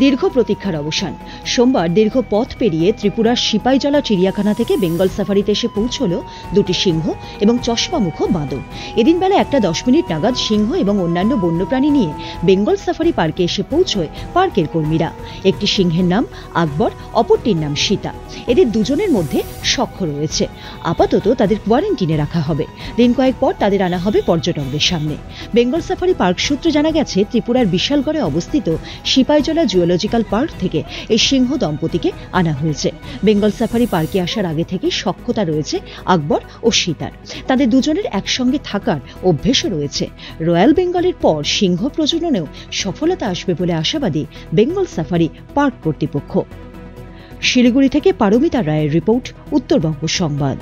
দীর্ঘ প্রতীক্ষার অবসান। সোমবার দীর্ঘ পথ পেরিয়ে ত্রিপুরার সিপাহীজলা চিড়িয়াখানা থেকে বেঙ্গল সাফারিতে এসে পৌঁছল দুটি সিংহ এবং চশমামুখো বাঁদর। এদিন বেলা 1:10 নাগাদ সিংহ এবং অন্যান্য বন্যপ্রাণী নিয়ে বেঙ্গল সাফারি পার্কে এসে পৌঁছয় পার্কের কর্মীরা। একটি সিংহের নাম আকবর, অপরটির নাম সীতা। এদের দুজনের মধ্যে সখ্য রয়েছে। আপাতত তাদের কোয়ারেন্টিনে রাখা হবে। দিন কয়েক পর তাদের আনা হবে পর্যটকদের সামনে। বেঙ্গল সাফারি পার্ক সূত্রে জানা গেছে, ত্রিপুরার বিশালগড়ে অবস্থিত সিপাহীজলা জুওলজিক্যাল পার্ক থেকে এই সিংহ দম্পতিকে আনা হয়েছে। বেঙ্গল সাফারি পার্কে আসার আগে থেকে সখ্যতা রয়েছে আকবর ও সীতার। তাদের দুজনের একসঙ্গে থাকার অভ্যেসও রয়েছে। রয়্যাল বেঙ্গলের পর সিংহ প্রজননেও সফলতা আসবে বলে আশাবাদী বেঙ্গল সাফারি পার্ক কর্তৃপক্ষ। শিলিগুড়ি থেকে পারমিতা রায়ের রিপোর্ট, উত্তরবঙ্গ সংবাদ।